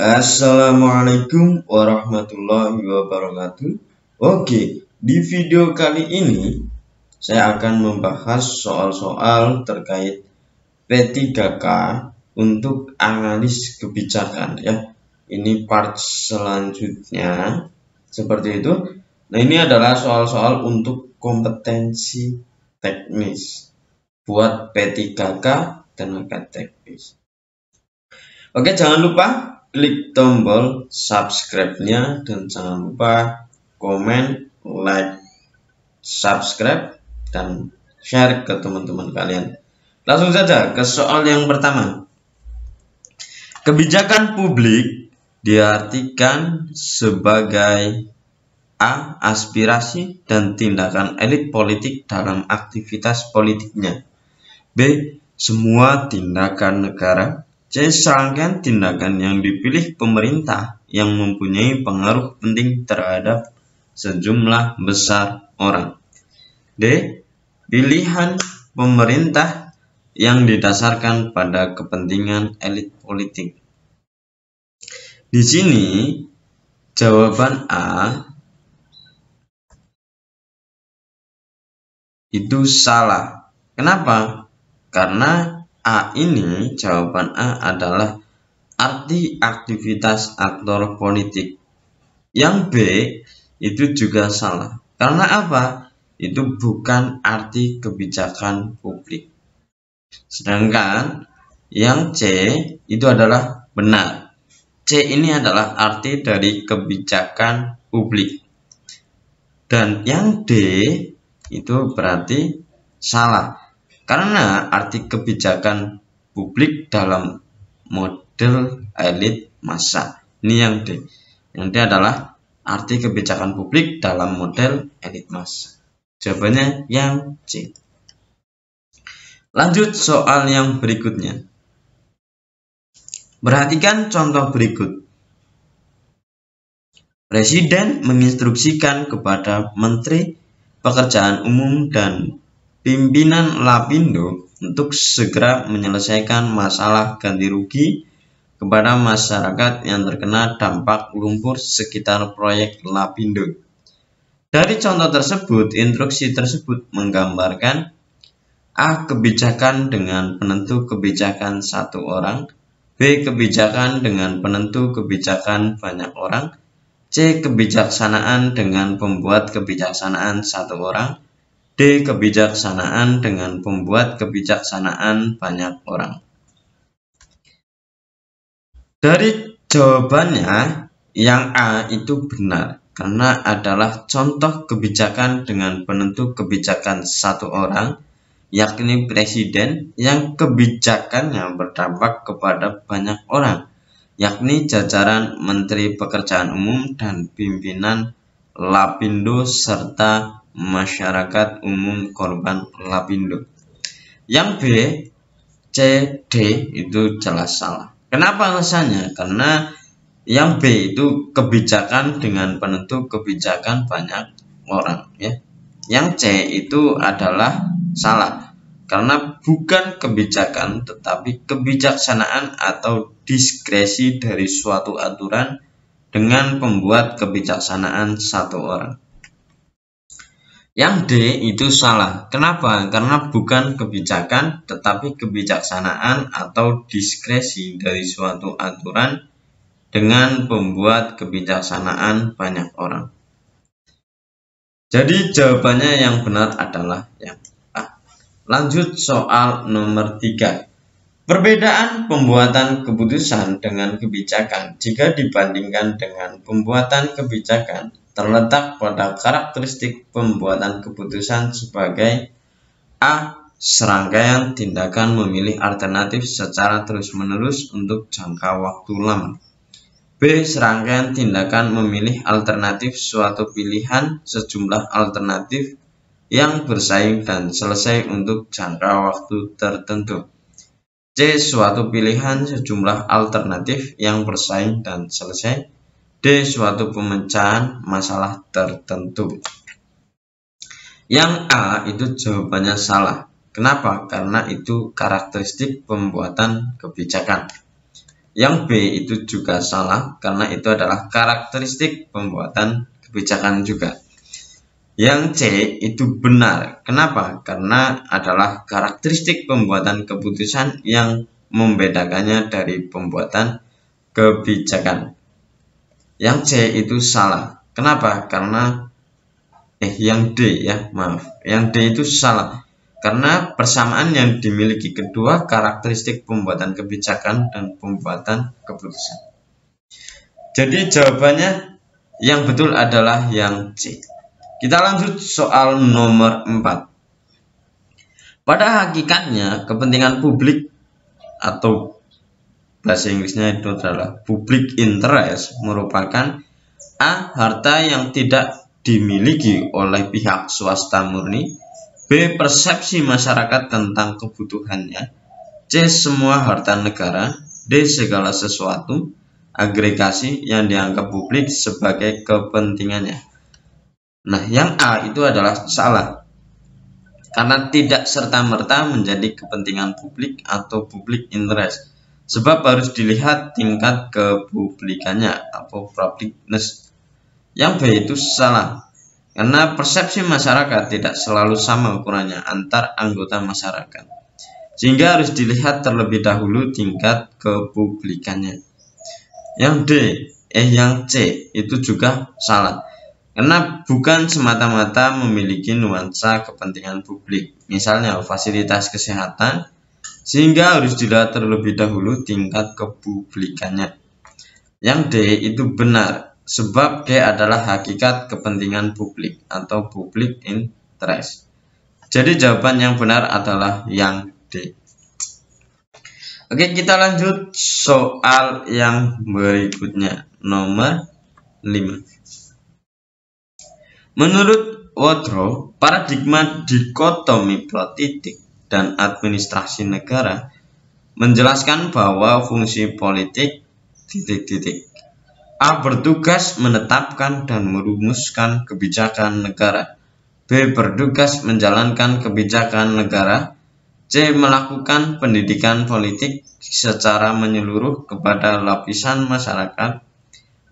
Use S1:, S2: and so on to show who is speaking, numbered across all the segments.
S1: Assalamualaikum warahmatullahi wabarakatuh. Oke, di video kali ini saya akan membahas soal-soal terkait P3K untuk analis kebijakan ya. Ini part selanjutnya seperti itu. Nah, ini adalah soal-soal untuk kompetensi teknis buat P3K tenaga teknis. Oke, jangan lupa klik tombol subscribe-nya dan jangan lupa komen, like, subscribe, dan share ke teman-teman kalian. Langsung saja ke soal yang pertama. Kebijakan publik diartikan sebagai A. Aspirasi dan tindakan elit politik dalam aktivitas politiknya. B. Semua tindakan negara. C. Serangkaian tindakan yang dipilih pemerintah yang mempunyai pengaruh penting terhadap sejumlah besar orang. D. Pilihan pemerintah yang didasarkan pada kepentingan elit politik. Di sini jawaban A itu salah. Kenapa? Karena A ini, jawaban A adalah arti aktivitas aktor politik. Yang B itu juga salah. Karena apa? Itu bukan arti kebijakan publik. Sedangkan yang C itu adalah benar. C ini adalah arti dari kebijakan publik. Dan yang D itu berarti salah. Karena arti kebijakan publik dalam model elit massa. Ini yang D. Yang D adalah arti kebijakan publik dalam model elit massa. Jawabannya yang C. Lanjut soal yang berikutnya. Perhatikan contoh berikut. Presiden menginstruksikan kepada Menteri Pekerjaan Umum dan pimpinan Lapindo untuk segera menyelesaikan masalah ganti rugi kepada masyarakat yang terkena dampak lumpur sekitar proyek Lapindo. Dari contoh tersebut, instruksi tersebut menggambarkan A. Kebijakan dengan penentu kebijakan satu orang. B. Kebijakan dengan penentu kebijakan banyak orang. C. Kebijaksanaan dengan pembuat kebijaksanaan satu orang. D. Kebijaksanaan dengan pembuat kebijaksanaan banyak orang. Dari jawabannya, yang A itu benar, karena adalah contoh kebijakan dengan penentu kebijakan satu orang, yakni presiden, yang kebijakannya berdampak kepada banyak orang, yakni jajaran Menteri Pekerjaan Umum dan pimpinan Lapindo serta masyarakat umum korban Lapindo. Yang B, C, D itu jelas salah. Kenapa alasannya? Karena yang B itu kebijakan dengan penentu kebijakan banyak orang ya. Yang C itu adalah salah. Karena bukan kebijakan tetapi kebijaksanaan atau diskresi dari suatu aturan dengan pembuat kebijaksanaan satu orang. Yang D itu salah. Kenapa? Karena bukan kebijakan tetapi kebijaksanaan atau diskresi dari suatu aturan dengan pembuat kebijaksanaan banyak orang. Jadi jawabannya yang benar adalah yang A. Lanjut soal nomor 3. Perbedaan pembuatan keputusan dengan kebijakan jika dibandingkan dengan pembuatan kebijakan terletak pada karakteristik pembuatan keputusan sebagai A. Serangkaian tindakan memilih alternatif secara terus-menerus untuk jangka waktu lama. B. Serangkaian tindakan memilih alternatif suatu pilihan sejumlah alternatif yang bersaing dan selesai untuk jangka waktu tertentu. C. Suatu pilihan sejumlah alternatif yang bersaing dan selesai. D. Suatu pemecahan masalah tertentu. Yang A itu jawabannya salah. Kenapa? Karena itu karakteristik pembuatan kebijakan. Yang B itu juga salah karena itu adalah karakteristik pembuatan kebijakan juga. Yang C itu benar. Kenapa? Karena adalah karakteristik pembuatan keputusan yang membedakannya dari pembuatan kebijakan. Yang C itu salah. Kenapa? Karena yang D ya, maaf. Yang D itu salah. Karena persamaan yang dimiliki kedua karakteristik pembuatan kebijakan dan pembuatan keputusan. Jadi jawabannya yang betul adalah yang C. Kita lanjut soal nomor 4. Pada hakikatnya kepentingan publik atau bahasa Inggrisnya itu adalah public interest merupakan A. Harta yang tidak dimiliki oleh pihak swasta murni, B. Persepsi masyarakat tentang kebutuhannya, C. Semua harta negara, D. Segala sesuatu agregasi yang dianggap publik sebagai kepentingannya. Nah, yang A itu adalah salah karena tidak serta-merta menjadi kepentingan publik atau public interest, sebab harus dilihat tingkat kepublikannya atau publicness. Yang B itu salah karena persepsi masyarakat tidak selalu sama ukurannya antar anggota masyarakat, sehingga harus dilihat terlebih dahulu tingkat kepublikannya. Yang D, yang C itu juga salah karena bukan semata-mata memiliki nuansa kepentingan publik, misalnya fasilitas kesehatan, sehingga harus dilihat terlebih dahulu tingkat kepublikannya. Yang D itu benar sebab D adalah hakikat kepentingan publik atau public interest. Jadi jawaban yang benar adalah yang D. Oke, kita lanjut soal yang berikutnya, nomor 5. Menurut Wodrow, paradigma dikotomi politik dan administrasi negara menjelaskan bahwa fungsi politik A. Bertugas menetapkan dan merumuskan kebijakan negara, B. Bertugas menjalankan kebijakan negara, C. Melakukan pendidikan politik secara menyeluruh kepada lapisan masyarakat,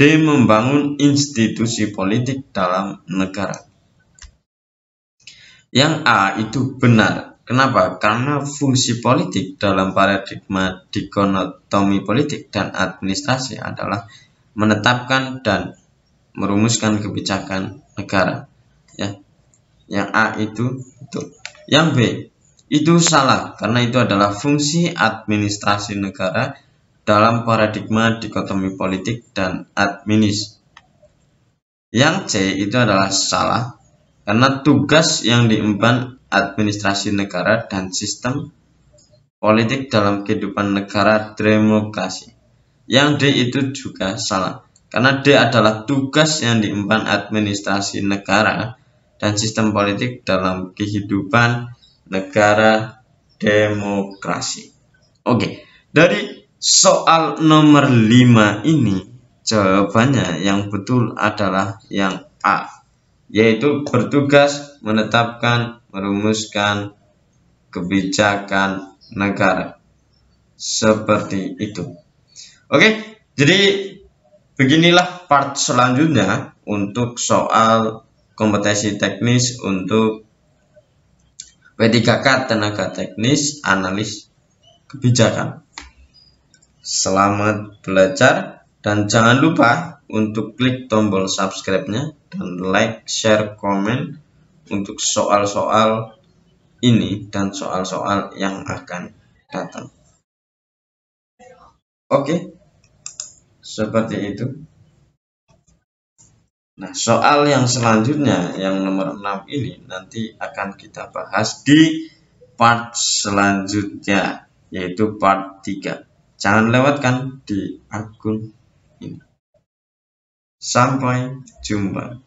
S1: D. Membangun institusi politik dalam negara. Yang A itu benar. Kenapa? Karena fungsi politik dalam paradigma dikotomi politik dan administrasi adalah menetapkan dan merumuskan kebijakan negara. Ya. Yang A itu betul. Yang B itu salah karena itu adalah fungsi administrasi negara dalam paradigma dikotomi politik dan administrasi. Yang C itu adalah salah karena tugas yang diemban administrasi negara dan sistem politik dalam kehidupan negara demokrasi. Yang D itu juga salah karena D adalah tugas yang diemban administrasi negara dan sistem politik dalam kehidupan negara demokrasi. Oke, dari soal nomor 5 ini jawabannya yang betul adalah yang A, yaitu bertugas menetapkan, merumuskan kebijakan negara. Seperti itu. Oke, jadi beginilah part selanjutnya untuk soal kompetensi teknis untuk P3K tenaga teknis analis kebijakan. Selamat belajar dan jangan lupa untuk klik tombol subscribe-nya dan like, share, komen untuk soal-soal ini dan soal-soal yang akan datang. Oke, seperti itu. Nah, soal yang selanjutnya yang nomor 6 ini nanti akan kita bahas di part selanjutnya, yaitu part 3. Jangan lewatkan di akun ini. Sampai jumpa.